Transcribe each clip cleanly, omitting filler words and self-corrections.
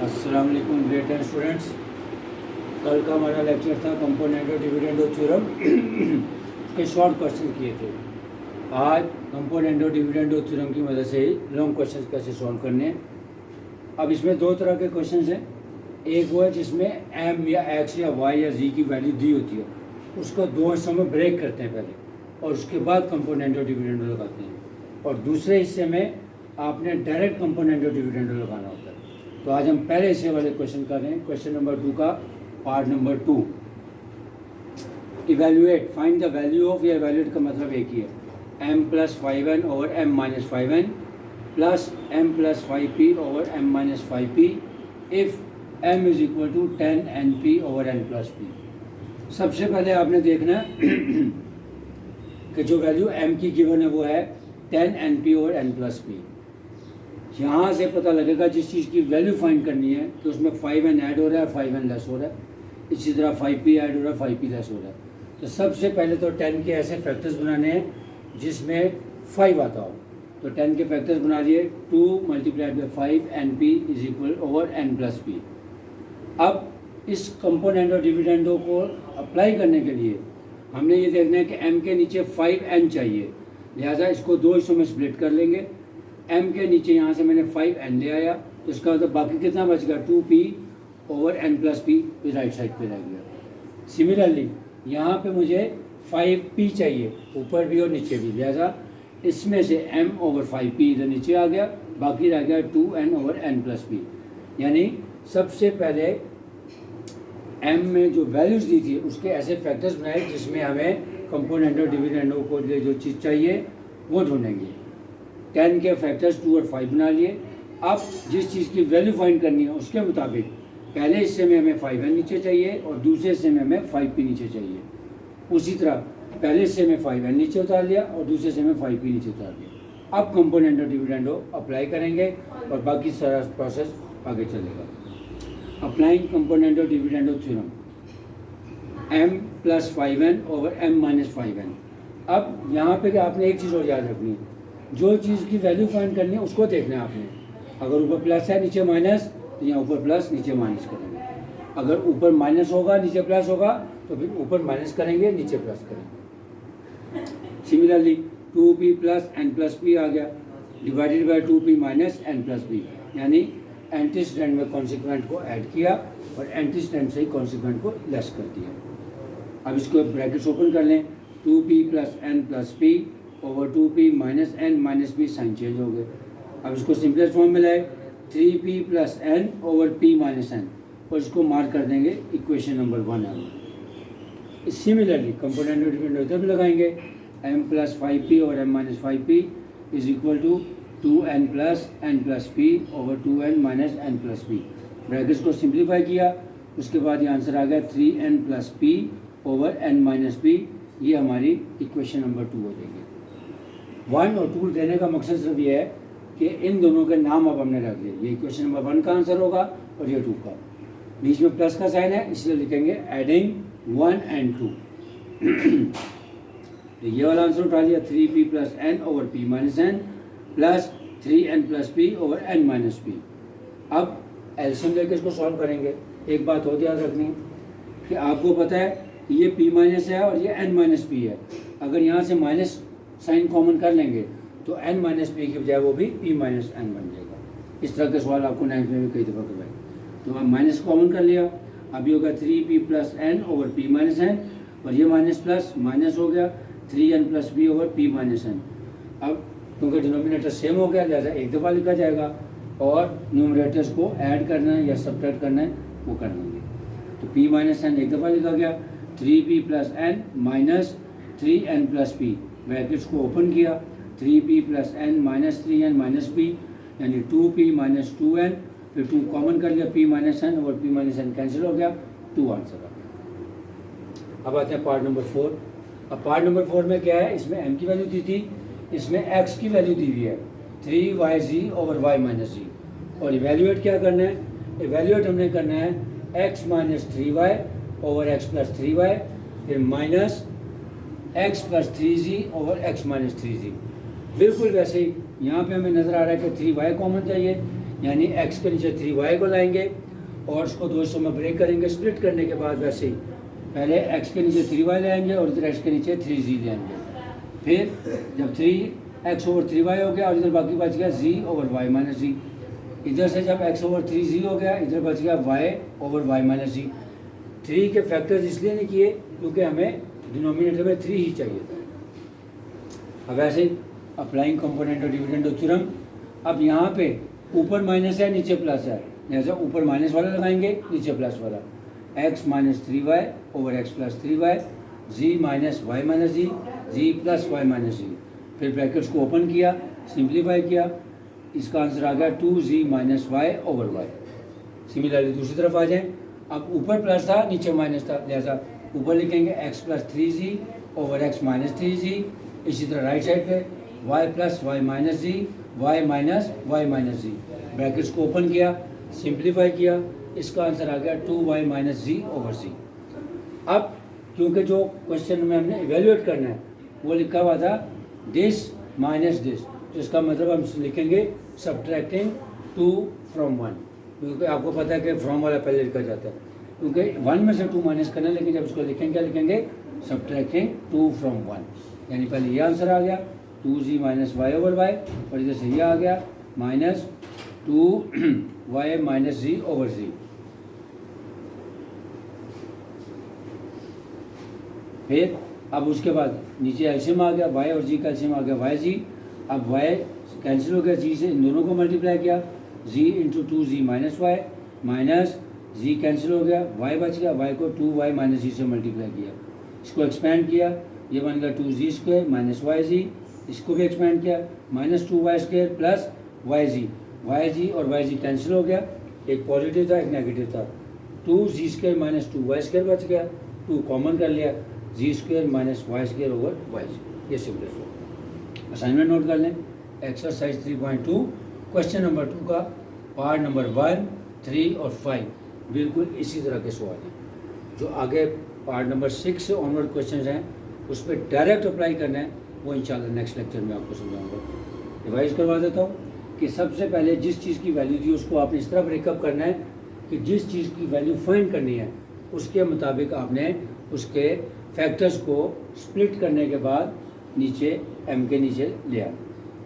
अस्सलाम वालेकुम grade 10 students. कल का हमारा लेक्चर था कंपोनेंट और डिविडेंड ऑफ थ्योरम के शॉर्ट क्वेश्चन किए थे। आज कंपोनेंट और डिविडेंड ऑफ थ्योरम की मदद से ही लॉन्ग क्वेश्चन कैसे सॉल्व करने हैं। अब इसमें दो तरह के क्वेश्चन हैं। एक वो है जिसमें एम या एक्स या वाई या जी की वैल्यू दी होती है, उसको दो हिस्सों में ब्रेक करते हैं पहले और उसके बाद कंपोनेंट और डिविडेंड लगाते हैं। और दूसरे हिस्से में आपने डायरेक्ट कंपोनेंट और डिविडेंड लगाना होता है। तो आज हम पहले हिस्से वाले क्वेश्चन कर रहे हैं। क्वेश्चन नंबर 2 का part number 2, evaluate find the value of, या इवेल्युएट का मतलब एक ही है, m plus 5n over m minus 5n plus m plus 5p over m minus 5p if m is equal to 10np over n plus p। सबसे पहले आपने देखना कि जो वैल्यू m की गिवन है वो है 10np over n plus p। यहाँ से पता लगेगा जिस चीज़ की वैल्यू फाइंड करनी है तो उसमें 5n ऐड हो रहा है, 5n लेस हो रहा है, इसी तरह 5p ऐड हो रहा है, 5p लेस हो रहा है। तो सबसे पहले तो 10 के ऐसे फैक्टर्स बनाने हैं जिसमें 5 आता हो। तो 10 के फैक्टर्स बना लिए, 2 multiplied by 5 np is equal over n plus p। अब इस कंपोनेंट और डिविडेंडो को अप्लाई करने के लिए हमने ये देखना है कि m के नीचे 5n चाहिए, लिहाजा इसको दो हिस्सों में स्प्लिट कर लेंगे। m के नीचे यहाँ से मैंने 5n ले आया, तो इसका मतलब बाकी कितना बच गया, 2p over n plus p right side पे रह गया। सिमिलरली यहाँ पे मुझे 5p चाहिए, ऊपर भी और नीचे भी, लिहाजा इसमें से m ओवर 5p इधर नीचे आ गया, बाकी रह गया 2n over n plus p। यानी सबसे पहले m में जो वैल्यूज दी थी उसके ऐसे फैक्टर्स बनाए जिसमें हमें कंपोनेंट और डिविडेंडो को जो चीज़ चाहिए वो ढूंढेंगे। 10 के फैक्टर्स 2 और 5 बना लिए। अब जिस चीज़ की वैल्यू फाइंड करनी है उसके मुताबिक पहले हिस्से में हमें 5n नीचे चाहिए और दूसरे हिस्से में हमें 5p नीचे चाहिए। उसी तरह पहले हिस्से में 5n नीचे उतार लिया और दूसरे हिस्से में 5p नीचे उतार लिया। अब कंपोनेंट और डिविडेंडो अप्लाई करेंगे और बाकी सारा प्रोसेस आगे चलेगा। अप्लाइंग कंपोनेंट और dividendo theorem, m plus 5n over m minus 5n। अब यहाँ पे आपने एक चीज़ और याद रखनी है, जो चीज़ की वैल्यू फाइंड करनी है उसको देखना है आपने। अगर ऊपर प्लस है नीचे माइनस तो यहाँ ऊपर प्लस नीचे माइनस करेंगे। अगर ऊपर माइनस होगा नीचे प्लस होगा तो फिर ऊपर माइनस करेंगे नीचे प्लस करेंगे। Similarly 2p plus n plus p आ गया, divided by 2p minus n plus p, यानी एंटीस्टेंट में कॉन्सिक्वेंट को ऐड किया और एंटीस्टेंट से ही कॉन्सिक्वेंट को लेस कर दिया। अब इसको ब्रैकेट्स ओपन कर लें, 2p plus n plus p over 2p minus n minus p, sign change हो गए। अब इसको सिंपलेस्ट फॉर्म में लाए, 3p plus n over p minus n, और इसको मार्क कर देंगे इक्वेशन नंबर 1 है। सिमिलरली कंपोनेंट और डिविडेंड इधर भी लगाएंगे, m plus 5p over m minus 5p is equal to 2n plus n plus p over 2n minus n plus p। Brackets को सिंप्लीफाई किया, उसके बाद ये आंसर आ गया 3n plus p over n minus p। ये हमारी equation number 2 हो जाएगी। 1 और 2 देने का मकसद सिर्फ ये है कि इन दोनों के नाम अब हमने रख दिए। ये क्वेश्चन नंबर 1 का आंसर होगा और ये 2 का। बीच में प्लस का साइन है इसलिए लिखेंगे एडिंग 1 एंड 2। तो ये वाला आंसर उठा लिया, 3p plus n over p minus n plus 3n plus p over n minus p। अब एलसीएम लेकर इसको सॉल्व करेंगे। एक बात और याद रखनी कि आपको पता है कि ये p माइनस है और ये n माइनस p है। अगर यहाँ से माइनस साइन कॉमन कर लेंगे तो n माइनस पी की बजाय वो भी p माइनस n बन जाएगा। इस तरह के सवाल आपको 9th में भी कई दफ़ा करवाए। तो अब माइनस कॉमन कर लिया, अभी होगा 3p plus n over p minus n, और ये माइनस प्लस माइनस हो गया 3n plus p over p minus n। अब क्योंकि डिनोमिनेटर सेम हो गया लिहाजा एक दफ़ा लिखा जाएगा और न्यूमरेटर्स को ऐड करना है या सब्ट्रैक्ट करना है वो कर लेंगे। तो p माइनस n एक दफ़ा लिखा गया, 3p plus n minus 3n plus p, brackets को ओपन किया, 3p plus n minus 3n minus p, यानी 2p माइनस 2n, फिर 2 कॉमन कर लिया, p माइनस n और p माइनस n कैंसिल हो गया, 2 आंसर आ गया। अब आते हैं पार्ट नंबर 4। अब पार्ट नंबर 4 में क्या है, इसमें m की वैल्यू दी थी, इसमें x की वैल्यू दी हुई है 3yz over y minus z। और इवेल्यूएट क्या करना है, इवेल्यूएट हमने करना है x minus 3y over x plus 3y, फिर minus x plus 3z over x minus 3z। बिल्कुल वैसे ही यहाँ पे हमें नज़र आ रहा है कि 3y कॉमन चाहिए, यानी x के नीचे 3y को लाएंगे और उसको दो हिस्सों में ब्रेक करेंगे। स्प्लिट करने के बाद वैसे ही पहले x के नीचे 3y ले आएंगे और इधर x के नीचे 3z ले आएंगे। फिर जब 3x ओवर 3y हो गया और इधर बाकी बच गया z over y minus z। इधर से जब x ओवर 3z हो गया, इधर बच गया y over y minus z। 3 के फैक्टर्स इसलिए नहीं किए क्योंकि हमें डिनोमिनेटर में 3 ही चाहिए था। अब ऐसे अप्लाइंग कंपोनेंट और डिविडेंड ऑफ थ्योरम। अब यहाँ पे ऊपर माइनस है, नीचे प्लस है, जैसे ऊपर माइनस वाला लगाएंगे, नीचे प्लस वाला। x minus 3y over x plus 3y, z minus y minus z plus y minus z. फिर ब्रैकेट्स को ओपन किया, सिंप्लीफाई किया, इसका आंसर आ गया 2z minus y over y. Similarly दूसरी तरफ आ जाएं। अब ऊपर प्लस था, नीचे माइनस था, लिहाजा ऊपर लिखेंगे x plus 3z over x minus 3z। इसी तरह राइट साइड पे y प्लस वाई माइनस जी, वाई माइनस वाई माइनस जी। ब्रैकेट्स को ओपन किया, सिंप्लीफाई किया, इसका आंसर आ गया 2y माइनस जी ओवर जी। अब क्योंकि जो क्वेश्चन में हमने इवेल्युएट करना है वो लिखा हुआ था दिस माइनस दिस, तो इसका मतलब हम लिखेंगे सब्ट्रैक्टिंग 2 फ्रॉम 1, क्योंकि आपको पता है कि फ्रॉम वाला पहले लिखा जाता है, क्योंकि 1 में से 2 माइनस करना है। लेकिन जब इसको लिखेंगे क्या लिखेंगे, सब्ट्रैक्टिंग 2 फ्रॉम 1, यानी पहले ये आंसर आ गया 2z minus y over Y, और इधर से ये आ गया माइनस 2y माइनस जी ओवर जी। फिर अब उसके बाद नीचे एल्शियम आ गया, y और g का एल्शियम आ गया y g। अब y कैंसिल हो गया, g से इन दोनों को मल्टीप्लाई किया, g into 2z minus y, minus g cancel हो गया, y बच गया, y को 2y माइनस जी से मल्टीप्लाई किया, इसको एक्सपेंड किया, ये बन गया 2z स्क्वायर माइनस वाई जी। इसको भी एक्सपेंड किया, minus 2y square plus y z और वाई जी कैंसिल हो गया, एक पॉजिटिव था एक नेगेटिव था, 2z square minus 2y square बच गया, 2 कॉमन कर लिया, z square minus y square over y z. ये सिंपल हो। असाइनमेंट नोट कर लें, एक्सरसाइज 3.2 क्वेश्चन नंबर 2 का पार्ट नंबर 1, 3 और 5 बिल्कुल इसी तरह के सवाल हैं। जो आगे पार्ट नंबर 6 से ऑनवर्ड क्वेश्चन हैं उस पर डायरेक्ट अप्लाई करना है, वो इंशाल्लाह नेक्स्ट लेक्चर में आपको समझाऊंगा। रिवाइज करवा देता हूँ कि सबसे पहले जिस चीज़ की वैल्यू थी उसको आपने इस तरह ब्रेकअप करना है कि जिस चीज़ की वैल्यू फाइंड करनी है उसके मुताबिक आपने उसके फैक्टर्स को स्प्लिट करने के बाद नीचे m के नीचे ले आए,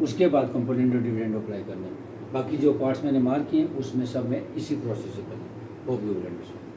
उसके बाद कंपोनेंट और डिविडेंड अप्लाई करना है। बाकी जो पार्ट्स मैंने मार्क किए उसमें सब में इसी प्रोसेस से करना है। Hope you will understand.